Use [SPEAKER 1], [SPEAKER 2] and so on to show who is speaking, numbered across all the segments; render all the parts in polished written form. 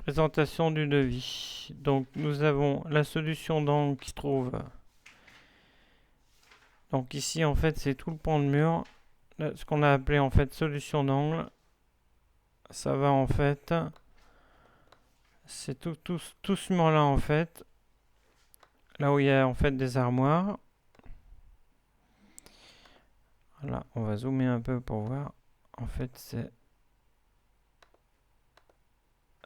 [SPEAKER 1] Présentation du devis. Donc nous avons la solution d'angle qui se trouve. Donc ici en fait c'est tout le pan de mur. Ce qu'on a appelé en fait solution d'angle. Ça va en fait. C'est tout ce mur là en fait. Là où il y a en fait des armoires. Voilà, on va zoomer un peu pour voir. En fait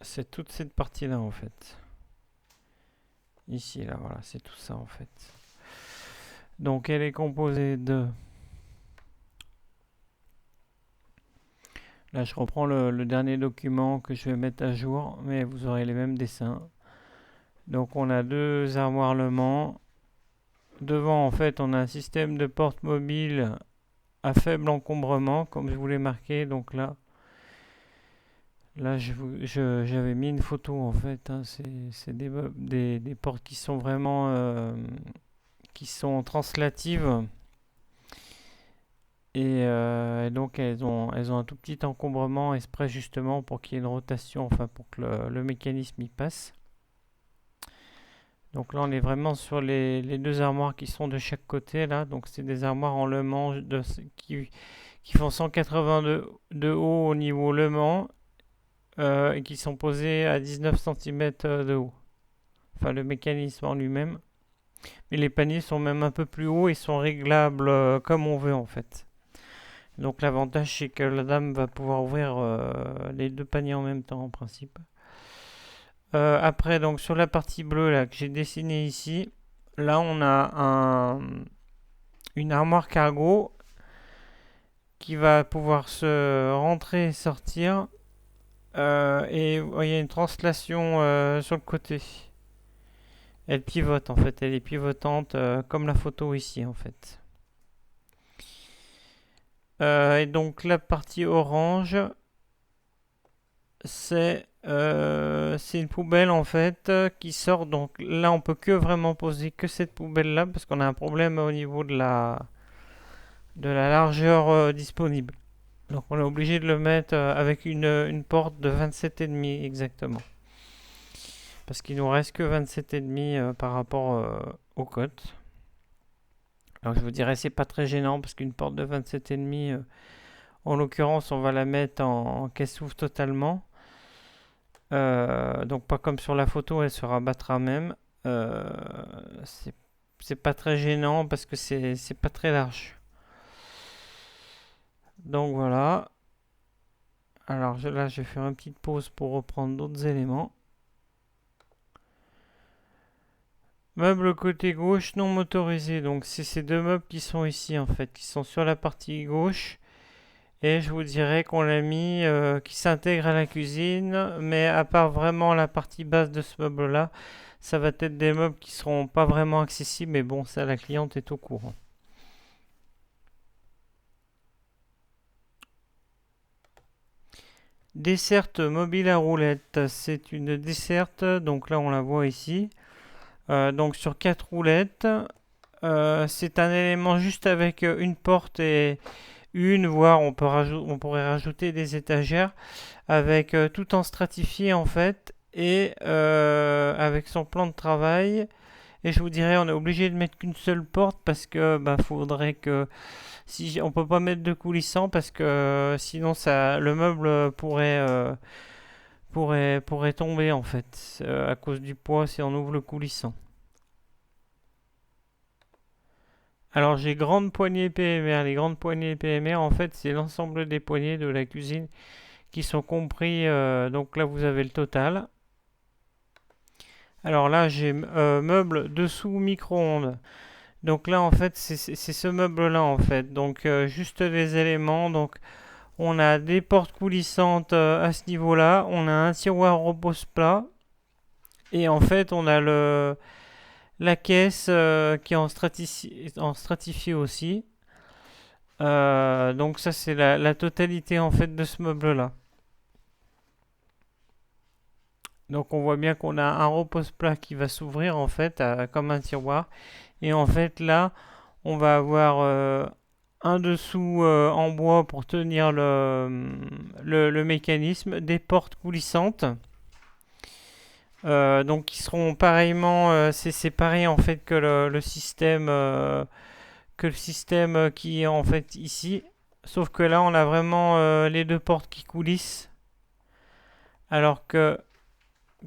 [SPEAKER 1] c'est toute cette partie là en fait. Ici là voilà, c'est tout ça en fait. Donc elle est composée de... Là, je reprends le dernier document que je vais mettre à jour, mais vous aurez les mêmes dessins. Donc, on a deux armoires Le Mans. Devant, en fait, on a un système de porte mobile à faible encombrement, comme je vous l'ai marqué. Donc là, j'avais mis une photo, en fait. Hein. C'est des portes qui sont vraiment qui sont translatives. Et donc elles ont un tout petit encombrement exprès justement pour qu'il y ait une rotation, enfin pour que le mécanisme y passe. Donc là on est vraiment sur les deux armoires qui sont de chaque côté là. Donc c'est des armoires en Le Mans qui font 180 de haut au niveau Le Mans et qui sont posées à 19 cm de haut. Enfin le mécanisme en lui-même. Mais les paniers sont même un peu plus hauts et sont réglables comme on veut en fait. Donc l'avantage c'est que la dame va pouvoir ouvrir les deux paniers en même temps en principe. Après donc sur la partie bleue là que j'ai dessinée ici, là on a une armoire cargo qui va pouvoir se rentrer et sortir. Et il y a une translation sur le côté. Elle pivote en fait, elle est pivotante comme la photo ici en fait. Et donc la partie orange, c'est une poubelle en fait qui sort. Donc là, on peut que vraiment poser que cette poubelle là parce qu'on a un problème au niveau de la largeur disponible. Donc on est obligé de le mettre avec une porte de 27,5 exactement. Parce qu'il nous reste que 27,5 par rapport aux cotes. Alors je vous dirais c'est pas très gênant parce qu'une porte de 27,5 en l'occurrence on va la mettre en caisse ouvre totalement. Donc pas comme sur la photo, elle se rabattra même. Euh, c'est c'est pas très gênant parce que c'est pas très large. Donc voilà. Alors là, je vais faire une petite pause pour reprendre d'autres éléments. Meubles côté gauche non motorisés. Donc c'est ces deux meubles qui sont ici en fait, qui sont sur la partie gauche. Et je vous dirais qu'on l'a mis, qui s'intègre à la cuisine, mais à part vraiment la partie basse de ce meuble-là, ça va être des meubles qui seront pas vraiment accessibles, mais bon, ça la cliente est au courant. Desserte mobile à roulette, c'est une desserte, donc là on la voit ici. Donc sur 4 roulettes, c'est un élément juste avec une porte et voire on pourrait rajouter des étagères avec tout en stratifié en fait et avec son plan de travail. Et je vous dirais, on est obligé de mettre qu'une seule porte parce que faudrait que si on peut pas mettre de coulissant parce que sinon le meuble pourrait tomber en fait à cause du poids si on ouvre le coulissant. Alors j'ai grandes poignées PMR. Les grandes poignées PMR en fait c'est l'ensemble des poignées de la cuisine qui sont compris. Donc là vous avez le total. Alors là j'ai meuble dessous micro-ondes. Donc là en fait c'est ce meuble là en fait. Donc juste les éléments. Donc on a des portes coulissantes à ce niveau-là. On a un tiroir repose plat. Et en fait on a la caisse qui est en stratifié aussi. Donc ça c'est la totalité en fait de ce meuble là. Donc on voit bien qu'on a un repose-plat qui va s'ouvrir en fait comme un tiroir. Et en fait là, on va avoir un dessous en bois pour tenir le mécanisme, des portes coulissantes Donc ils seront pareillement, c'est séparé en fait que le système qui est en fait ici. Sauf que là on a vraiment les deux portes qui coulissent, alors que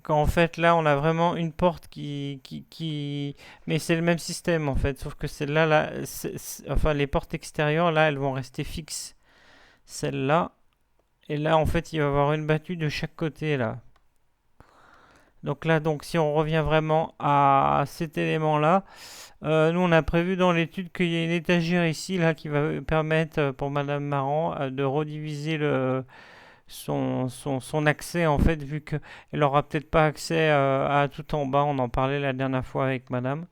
[SPEAKER 1] qu'en fait là on a vraiment une porte mais c'est le même système en fait, sauf que celle-là, enfin les portes extérieures là elles vont rester fixes, celle-là, et là en fait il va y avoir une battue de chaque côté là. Donc là, donc si on revient vraiment à cet élément-là, nous on a prévu dans l'étude qu'il y ait une étagère ici là qui va permettre pour Madame Marant de rediviser son accès en fait, vu qu'elle aura peut-être pas accès à tout en bas. On en parlait la dernière fois avec Madame.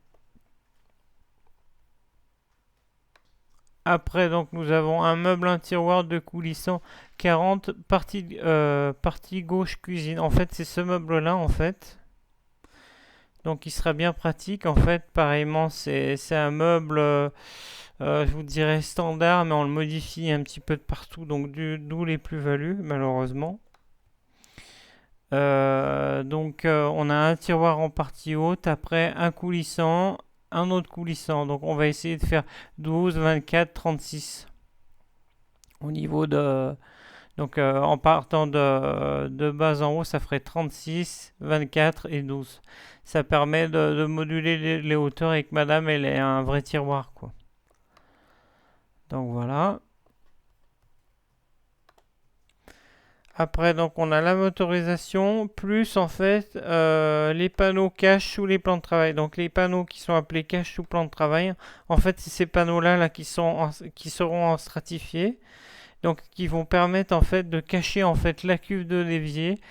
[SPEAKER 1] Après, donc, nous avons un meuble, un tiroir de coulissant 40, partie gauche cuisine. En fait, c'est ce meuble-là, en fait. Donc, il sera bien pratique. En fait, pareillement, c'est un meuble, je vous dirais standard, mais on le modifie un petit peu de partout. Donc, d'où les plus-values, malheureusement. On a un tiroir en partie haute, après un coulissant, un autre coulissant. Donc on va essayer de faire 12, 24, 36 au niveau de... Donc en partant de bas en haut, ça ferait 36, 24 et 12. Ça permet de moduler les hauteurs et que madame, elle ait un vrai tiroir, quoi. Donc voilà. Après, donc, on a la motorisation, plus en fait les panneaux cache sous les plans de travail. Donc, les panneaux qui sont appelés cache sous plan de travail, en fait, c'est ces panneaux-là là, qui seront en stratifié. Donc, qui vont permettre en fait de cacher en fait la cuve de l'évier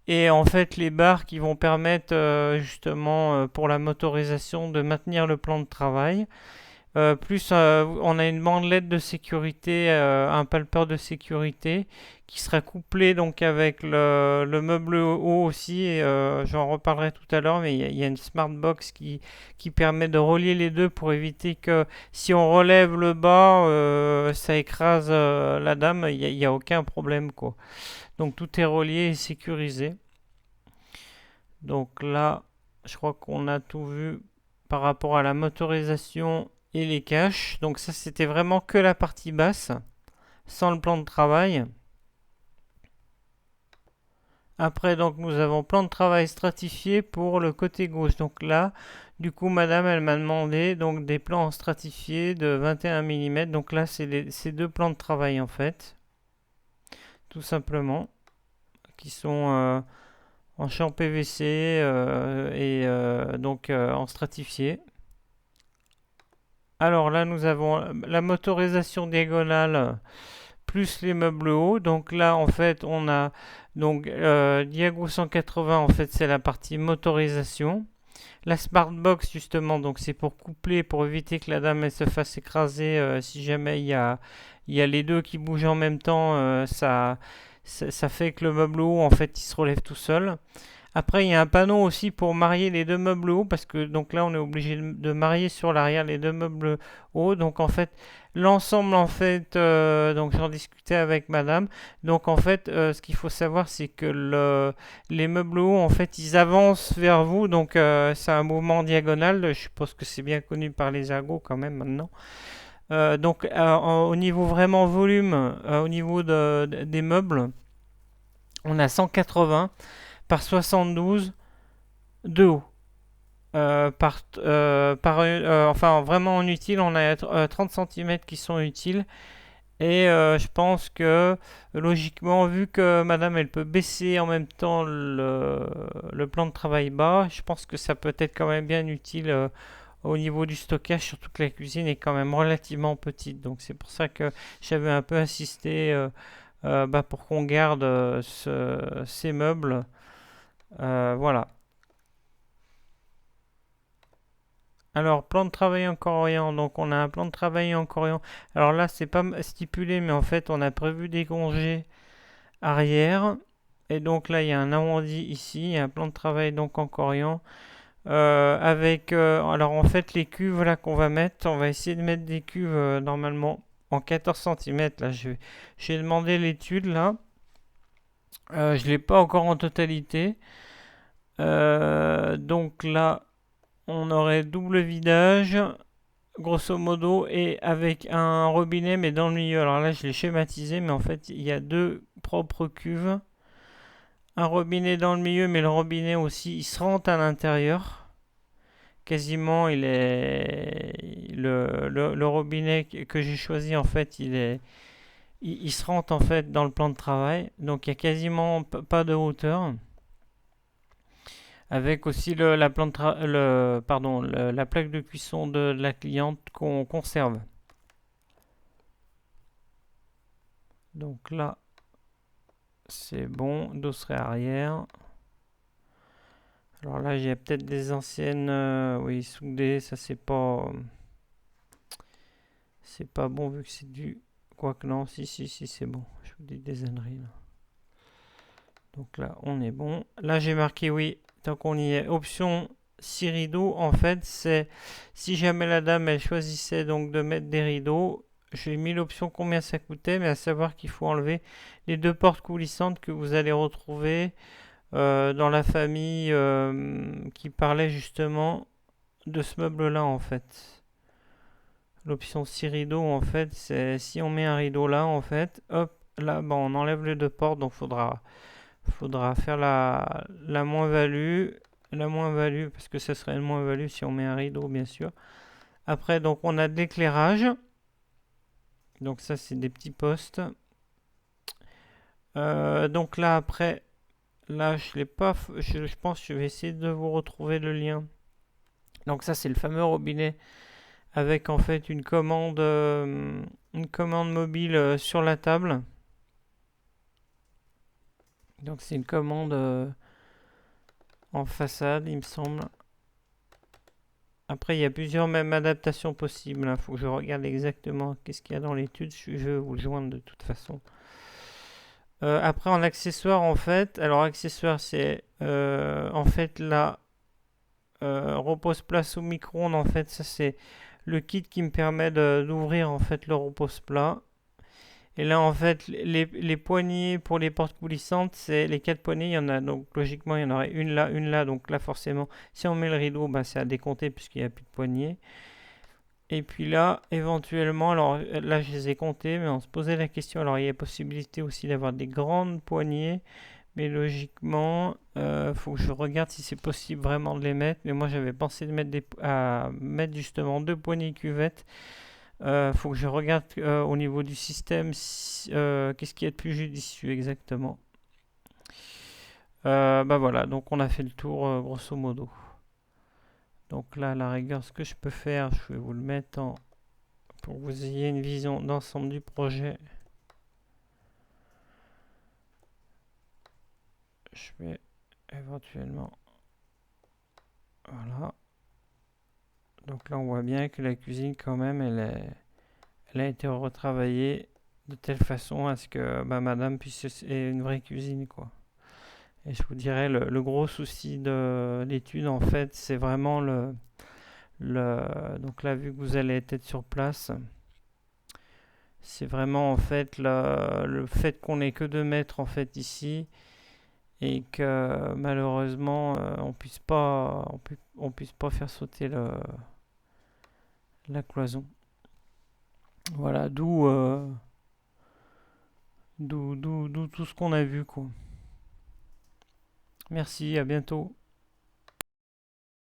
[SPEAKER 1] et en fait les barres qui vont permettre justement pour la motorisation de maintenir le plan de travail. Plus on a une bandelette de sécurité, un palpeur de sécurité qui sera couplé donc avec le meuble haut aussi. Et, j'en reparlerai tout à l'heure, mais il y a une smart box qui permet de relier les deux pour éviter que si on relève le bas, ça écrase la dame. Il y a aucun problème, quoi. Donc tout est relié et sécurisé. Donc là, je crois qu'on a tout vu par rapport à la motorisation et les caches. Donc ça, c'était vraiment que la partie basse, sans le plan de travail. Après, donc, nous avons plan de travail stratifié pour le côté gauche. Donc là, du coup, madame, elle m'a demandé donc des plans stratifiés de 21 mm. Donc là, c'est deux plans de travail, en fait. Tout simplement. Qui sont en champ PVC et en stratifié. Alors là, nous avons la motorisation diagonale plus les meubles hauts. Donc là, en fait, on a donc Diago 180. En fait, c'est la partie motorisation. La Smart Box, justement, donc c'est pour coupler, pour éviter que la dame elle se fasse écraser si jamais il y a les deux qui bougent en même temps. Ça fait que le meuble haut, en fait, il se relève tout seul. Après, il y a un panneau aussi pour marier les deux meubles hauts, parce que donc là, on est obligé de marier sur l'arrière les deux meubles hauts. Donc en fait, l'ensemble, en fait, donc j'en discutais avec madame. Donc en fait, ce qu'il faut savoir, c'est que les meubles hauts, en fait, ils avancent vers vous. Donc c'est un mouvement diagonal. Je suppose que c'est bien connu par les ergots quand même maintenant. Au niveau vraiment volume, au niveau des meubles, on a 180 par 72 de haut. Enfin, vraiment en utile, on a 30 cm qui sont utiles. Et je pense que logiquement, vu que madame elle peut baisser en même temps le plan de travail bas, je pense que ça peut être quand même bien utile au niveau du stockage, surtout que la cuisine est quand même relativement petite. Donc c'est pour ça que j'avais un peu insisté pour qu'on garde ces meubles. Voilà. Alors, plan de travail en coréen. Donc, on a un plan de travail en coréen. Alors là, c'est pas stipulé, mais en fait, on a prévu des congés arrière. Et donc là, il y a un arrondi ici. Il y a un plan de travail donc en coréen. Alors en fait, les cuves là qu'on va mettre, on va essayer de mettre des cuves normalement en 14 cm. Là, j'ai demandé l'étude là. Je l'ai pas encore en totalité. Donc là, on aurait double vidage, grosso modo, et avec un robinet, mais dans le milieu. Alors là, je l'ai schématisé, mais en fait, il y a deux propres cuves. Un robinet dans le milieu, mais le robinet aussi, il se rentre à l'intérieur. Quasiment, il est le robinet que j'ai choisi, en fait, il se rentre en fait dans le plan de travail. Donc, il y a quasiment pas de hauteur. Avec aussi la plaque de cuisson de la cliente qu'on conserve. Donc là, c'est bon. Dosseret arrière. Alors là, j'ai peut-être des anciennes, oui, soudées. Ça, c'est pas bon vu que c'est du. Quoique non, si, c'est bon. Je vous dis des âneries là. Donc là, on est bon. Là, j'ai marqué oui. Tant qu'on y est. Option 6 rideaux, en fait, c'est si jamais la dame, elle choisissait donc de mettre des rideaux, j'ai mis l'option combien ça coûtait, mais à savoir qu'il faut enlever les deux portes coulissantes que vous allez retrouver dans la famille qui parlait justement de ce meuble-là, en fait. L'option 6 rideaux, en fait, c'est si on met un rideau là, en fait, hop, là, bon, on enlève les deux portes, donc faudra faire la moins-value. La moins-value, parce que ce serait une moins-value si on met un rideau, bien sûr. Après, donc, on a de l'éclairage. Donc, ça, c'est des petits postes. Donc là, après, là, je l'ai pas. Je pense que je vais essayer de vous retrouver le lien. Donc, ça, c'est le fameux robinet avec en fait une commande mobile sur la table. Donc, c'est une commande en façade, il me semble. Après, il y a plusieurs même adaptations possibles. Il faut que je regarde exactement qu'est-ce qu'il y a dans l'étude. Je vais vous le joindre de toute façon. Après, en accessoire, en fait, alors accessoire, c'est en fait la repose-plat au micro-ondes. En fait, ça c'est le kit qui me permet d'ouvrir en fait le repose-plat. Et là, en fait, les poignées pour les portes coulissantes, c'est les quatre poignées. Il y en a donc logiquement, il y en aurait une là, une là. Donc là, forcément, si on met le rideau, bah, c'est à décompter puisqu'il n'y a plus de poignées. Et puis là, éventuellement, alors là, je les ai comptés, mais on se posait la question. Alors, il y a possibilité aussi d'avoir des grandes poignées, mais logiquement, faut que je regarde si c'est possible vraiment de les mettre. Mais moi, j'avais pensé de à mettre justement deux poignées cuvettes. Faut que je regarde au niveau du système qu'est-ce qui est le plus judicieux exactement. Bah voilà, donc on a fait le tour grosso modo. Donc là, à la rigueur, ce que je peux faire, je vais vous le mettre pour que vous ayez une vision d'ensemble du projet. Je vais éventuellement... Voilà. Donc là, on voit bien que la cuisine, quand même, elle a été retravaillée de telle façon à ce que bah, madame puisse ait une vraie cuisine, quoi. Et je vous dirais, le gros souci de l'étude, en fait, c'est vraiment donc là, vu que vous allez être sur place, c'est vraiment, en fait, le fait qu'on n'ait que 2 mètres, en fait, ici, et que, malheureusement, on puisse pas faire sauter la cloison. Voilà, d'où tout ce qu'on a vu, quoi. Merci, à bientôt.